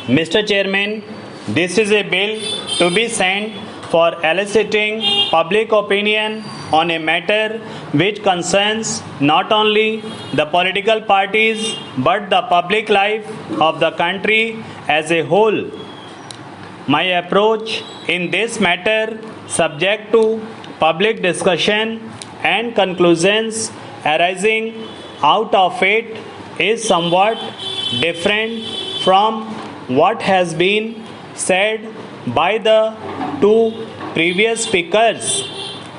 Mr. Chairman, this is a bill to be sent for eliciting public opinion on a matter which concerns not only the political parties but the public life of the country as a whole. My approach in this matter, subject to public discussion and conclusions arising out of it, is somewhat different from what has been said by the two previous speakers.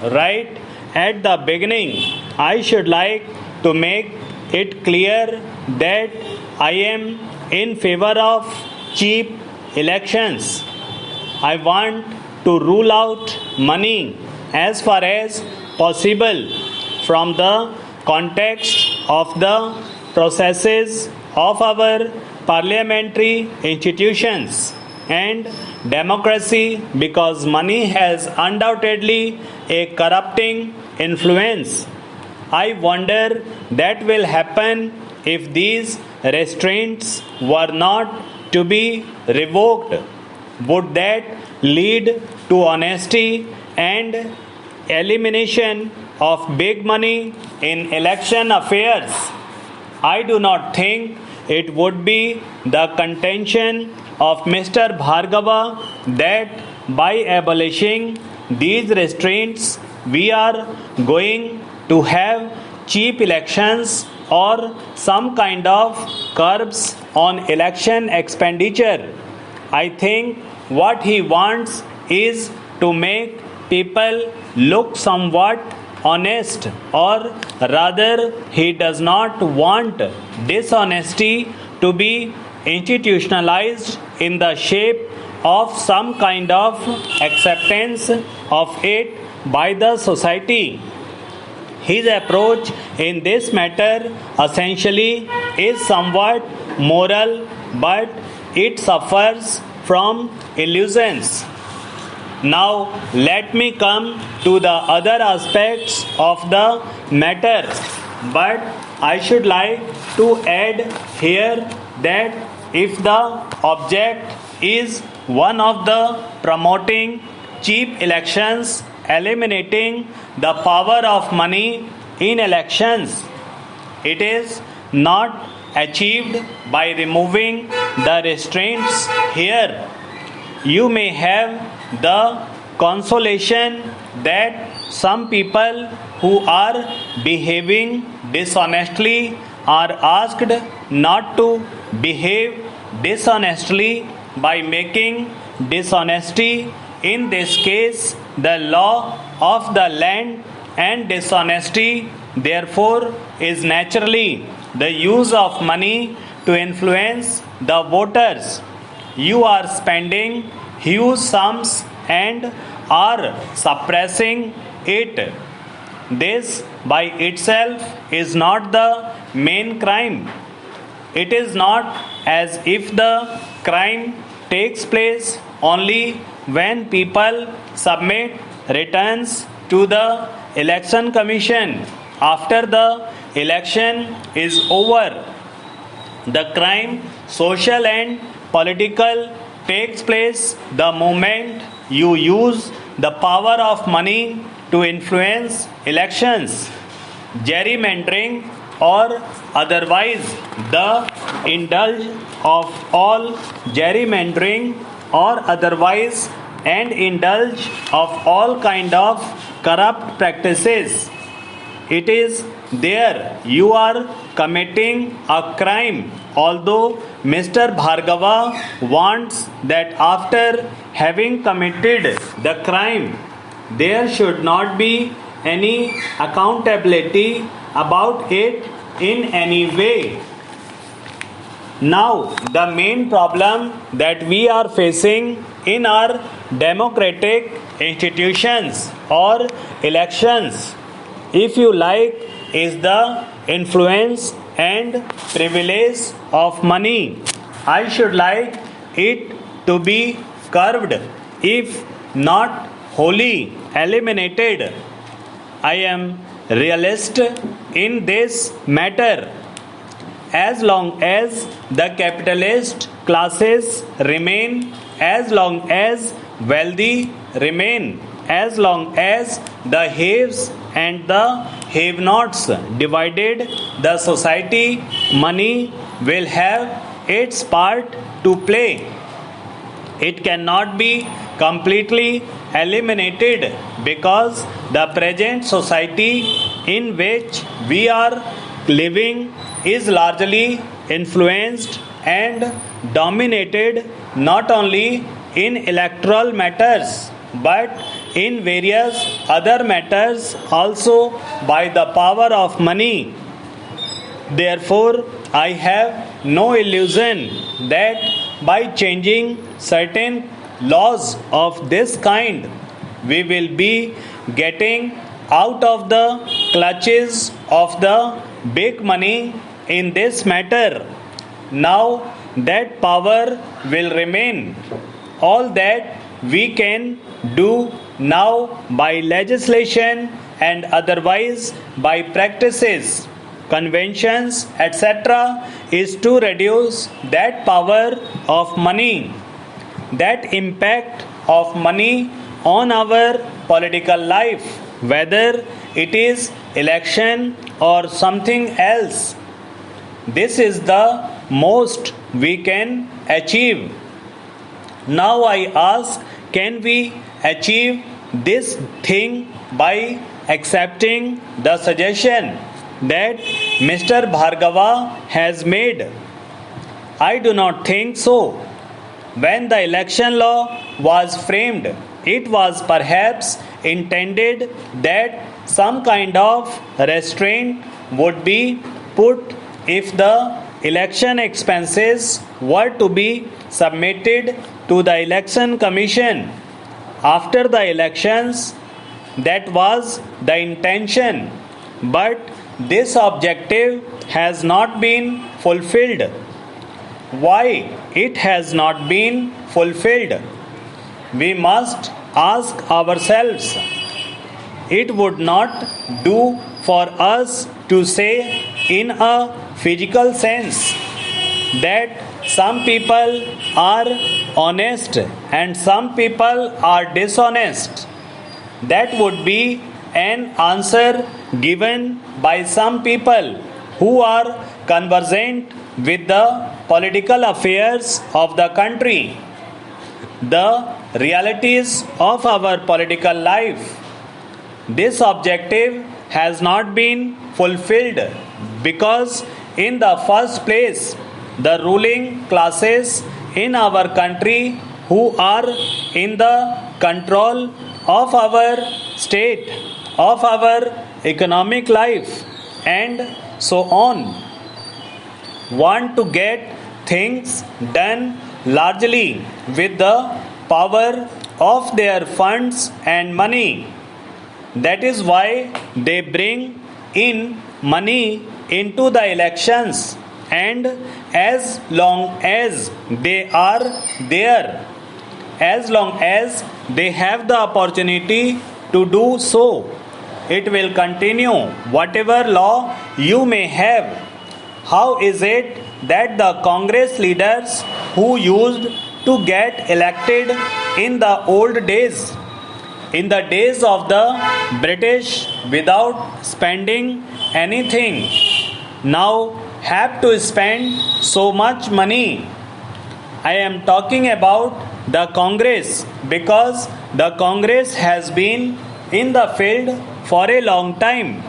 Right at the beginning, I should like to make it clear that I am in favor of cheap elections. I want to rule out money as far as possible from the context of the processes of our parliamentary institutions and democracy, because money has undoubtedly a corrupting influence. I wonder that will happen if these restraints were not to be revoked. Would that lead to honesty and elimination of big money in election affairs? I do not think it would be the contention of Mr. Bhargava that by abolishing these restraints we are going to have cheap elections or some kind of curbs on election expenditure. I think what he wants is to make people look somewhat honest, or rather he does not want dishonesty to be institutionalized in the shape of some kind of acceptance of it by the society. His approach in this matter essentially is somewhat moral, but it suffers from illusions. Now, let me come to the other aspects of the matter, but I should like to add here that if the object is one of the promoting cheap elections, eliminating the power of money in elections, it is not achieved by removing the restraints here. You may have the consolation that some people who are behaving dishonestly are asked not to behave dishonestly by making dishonesty, in this case, the law of the land, and dishonesty therefore is naturally the use of money to influence the voters. You are spending huge sums and are suppressing it. This by itself is not the main crime. It is not as if the crime takes place only when people submit returns to the election commission after the election is over. The crime, social and political, takes place the moment you use the power of money to influence elections. Gerrymandering or otherwise, the indulge of all gerrymandering or otherwise, and indulge of all kind of corrupt practices. It is there you are committing a crime, although Mr. Bhargava wants that after having committed the crime, there should not be any accountability about it in any way. Now, the main problem that we are facing in our democratic institutions or elections, if you like, is the influence and privilege of money. I should like it to be curbed, if not wholly eliminated. I am realist in this matter. As long as the capitalist classes remain as long as wealthy remain, as long as the haves and the have-nots divided the society, money will have its part to play. It cannot be completely eliminated because the present society in which we are living is largely influenced and dominated not only in electoral matters but in various other matters also by the power of money. Therefore, I have no illusion that by changing certain laws of this kind, we will be getting out of the clutches of the big money in this matter. Now that power will remain. All that we can do now by legislation and otherwise by practices, conventions, etc., is to reduce that power of money, that impact of money on our political life, whether it is election or something else. This is the most we can achieve. Now I ask, can we achieve this thing by accepting the suggestion that Mr. Bhargava has made? I do not think so. When the election law was framed, it was perhaps intended that some kind of restraint would be put if the election expenses were to be submitted to the election commission after the elections. That was the intention, but this objective has not been fulfilled. Why it has not been fulfilled? We must ask ourselves. It would not do for us to say in a physical sense that some people are honest and some people are dishonest. That would be an answer given by some people who are conversant with the political affairs of the country, the realities of our political life. This objective has not been fulfilled because, in the first place, the ruling classes in our country who are in the control of our state, of our economic life, and so on, want to get things done largely with the power of their funds and money. That is why they bring in money into the elections, and as long as they are there, as long as they have the opportunity to do so, it will continue whatever law you may have. How is it that the Congress leaders who used to get elected in the old days, in the days of the British, without spending anything, now have to spend so much money? I am talking about the Congress because the Congress has been in the field for a long time.